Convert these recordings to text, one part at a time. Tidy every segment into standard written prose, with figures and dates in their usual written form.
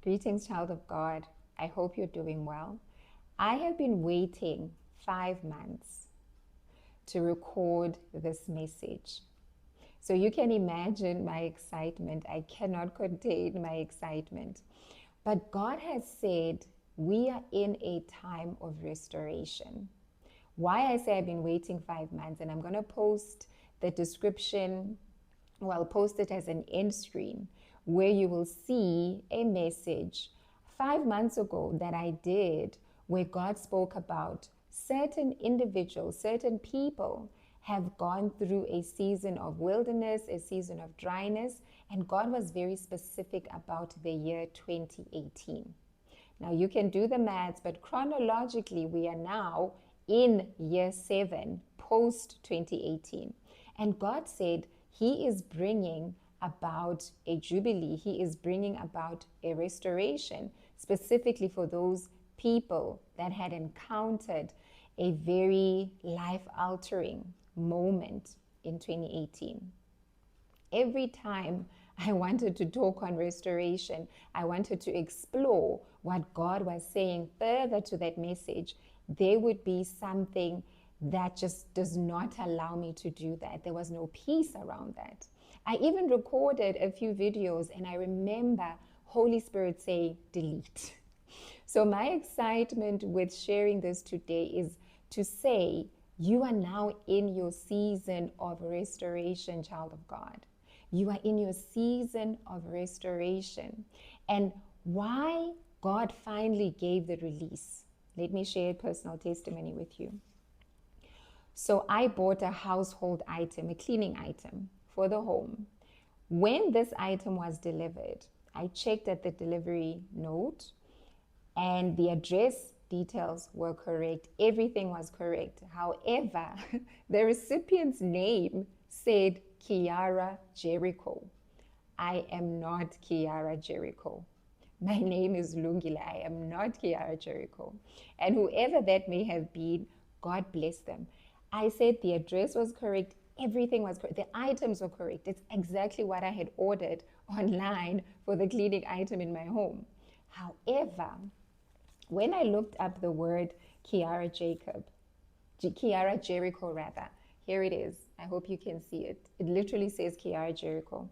Greetings, child of God. I hope you're doing well. I have been waiting 5 months to record this message. So you can imagine my excitement. I cannot contain my excitement. But God has said we are in a time of restoration. Why I say I've been waiting 5 months, and I'm going to post the description, well, I'll post it as an end screen where you will see a message 5 months ago that I did where God spoke about certain individuals, certain people have gone through a season of wilderness, a season of dryness, and God was very specific about the year 2018. Now you can do the maths, but chronologically we are now in year 7 post 2018. And God said He is bringing about a jubilee. He is bringing about a restoration, specifically for those people that had encountered a very life-altering moment in 2018. Every time I wanted to talk on restoration, I wanted to explore what God was saying further to that message, there would be something that just does not allow me to do that. There was no peace around that. I even recorded a few videos and I remember Holy Spirit saying, delete. So my excitement with sharing this today is to say, you are now in your season of restoration, child of God. You are in your season of restoration. And why God finally gave the release. Let me share a personal testimony with you. So I bought a household item, a cleaning item for the home. When this item was delivered, I checked at the delivery note and the address details were correct. Everything was correct. However, the recipient's name said Kiara Jericho. I am not Kiara Jericho. My name is Lungile. I am not Kiara Jericho. And whoever that may have been, God bless them. I said the address was correct. Everything was correct. The items were correct. It's exactly what I had ordered online for the cleaning item in my home. However, when I looked up the word Kiara Jericho rather, here it is. I hope you can see it. It literally says Kiara Jericho.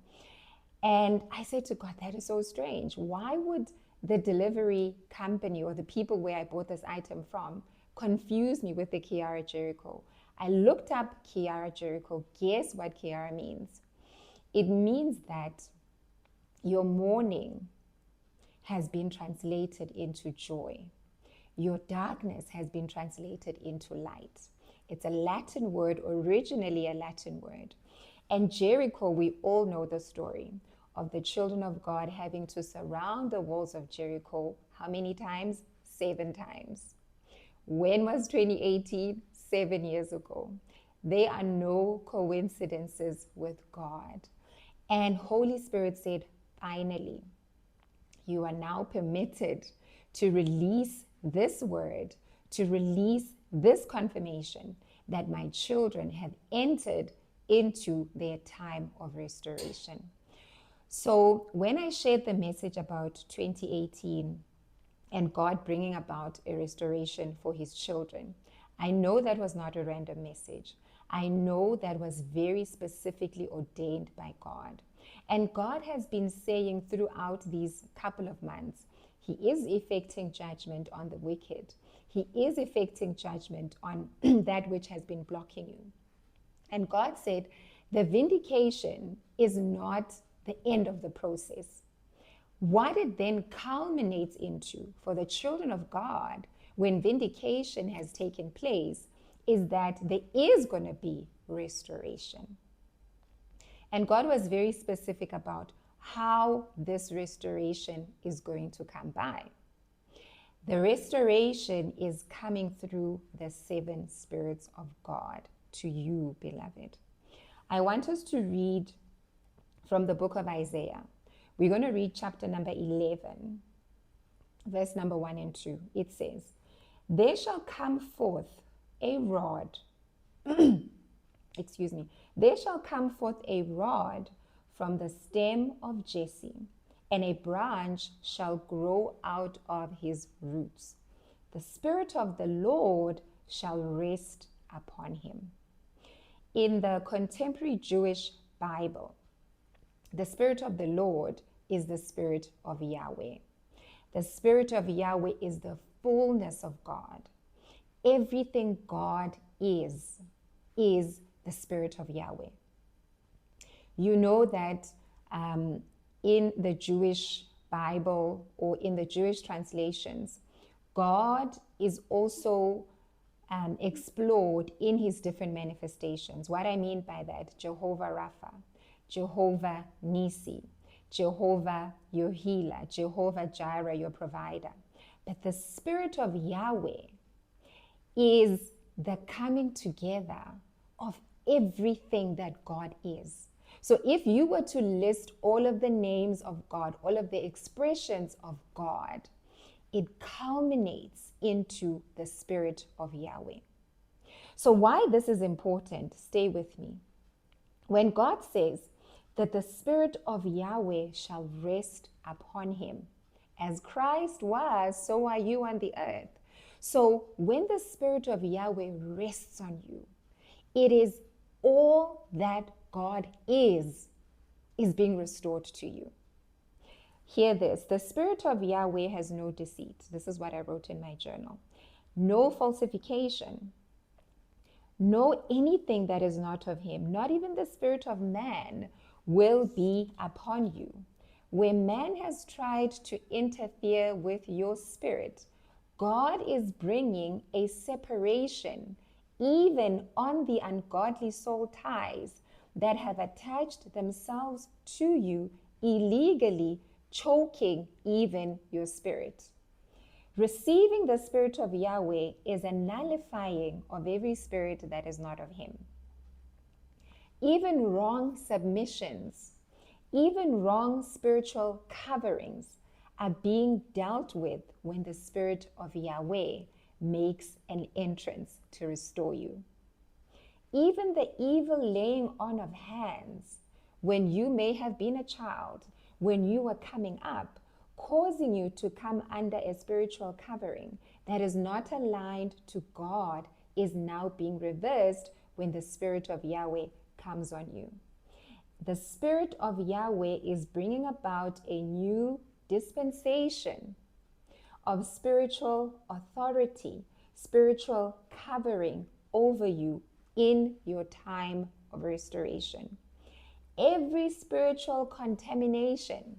And I said to God, that is so strange. Why would the delivery company or the people where I bought this item from confuse me with the Kiara Jericho? I looked up Kiara Jericho. Guess what Kiara means? It means that your mourning has been translated into joy. Your darkness has been translated into light. It's a Latin word, originally a Latin word. And Jericho, we all know the story of the children of God having to surround the walls of Jericho. How many times? 7 times. When was 2018? 7 years ago. There are no coincidences with God. And Holy Spirit said, finally, you are now permitted to release this word, to release this confirmation that my children have entered into their time of restoration. So when I shared the message about 2018 and God bringing about a restoration for His children, I know that was not a random message. I know that was very specifically ordained by God. And God has been saying throughout these couple of months, He is effecting judgment on the wicked. He is effecting judgment on that which has been blocking you. And God said, the vindication is not the end of the process. What it then culminates into for the children of God when vindication has taken place is that there is going to be restoration. And God was very specific about how this restoration is going to come by. The restoration is coming through the 7 spirits of God to you, beloved. I want us to read from the book of Isaiah. We're going to read chapter number 11, verse number 1 and 2. It says, there shall come forth a rod, there shall come forth a rod from the stem of Jesse, and a branch shall grow out of his roots. The Spirit of the Lord shall rest upon him. In the contemporary Jewish Bible, the Spirit of the Lord is the Spirit of Yahweh. The Spirit of Yahweh is the fullness of God. Everything God is the Spirit of Yahweh. You know that in the Jewish Bible or in the Jewish translations, God is also explored in his different manifestations. What I mean by that, Jehovah Rapha, Jehovah Nisi, Jehovah your healer, Jehovah Jireh your provider. But the Spirit of Yahweh is the coming together of everything that God is. So if you were to list all of the names of God, all of the expressions of God, it culminates into the Spirit of Yahweh. So why this is important, stay with me. When God says that the Spirit of Yahweh shall rest upon him, as Christ was, so are you on the earth. So when the Spirit of Yahweh rests on you, it is all that God is being restored to you. Hear this, the Spirit of Yahweh has no deceit. This is what I wrote in my journal. No falsification, no anything that is not of him, not even the spirit of man will be upon you. Where man has tried to interfere with your spirit, God is bringing a separation even on the ungodly soul ties that have attached themselves to you illegally, choking even your spirit. Receiving the Spirit of Yahweh is a nullifying of every spirit that is not of him. Even wrong submissions, even wrong spiritual coverings are being dealt with when the Spirit of Yahweh makes an entrance to restore you. Even the evil laying on of hands, when you may have been a child, when you were coming up, causing you to come under a spiritual covering that is not aligned to God, is now being reversed when the Spirit of Yahweh comes on you. The Spirit of Yahweh is bringing about a new dispensation of spiritual authority, spiritual covering over you in your time of restoration. Every spiritual contamination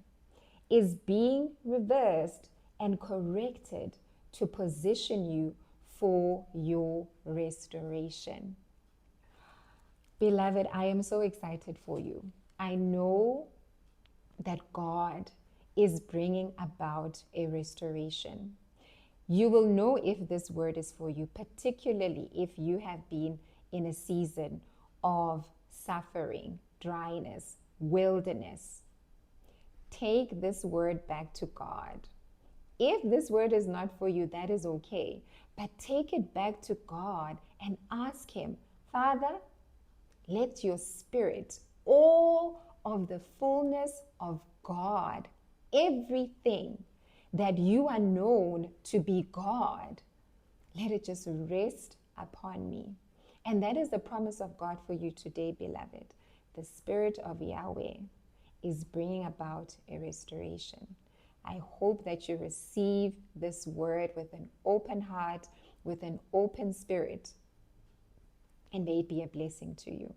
is being reversed and corrected to position you for your restoration. Beloved, I am so excited for you. I know that God is bringing about a restoration. You will know if this word is for you, particularly if you have been in a season of suffering, dryness, wilderness. Take this word back to God. If this word is not for you, that is okay. But take it back to God and ask him, Father, let your Spirit, all of the fullness of God, everything that you are known to be God, let it just rest upon me. And that is the promise of God for you today, beloved. The Spirit of Yahweh is bringing about a restoration. I hope that you receive this word with an open heart, with an open spirit, and may it be a blessing to you.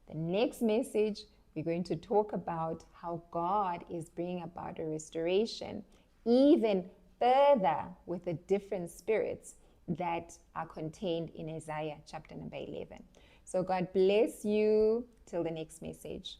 The next message, we're going to talk about how God is bringing about a restoration even further with the different spirits that are contained in Isaiah chapter number 11. So God bless you till the next message.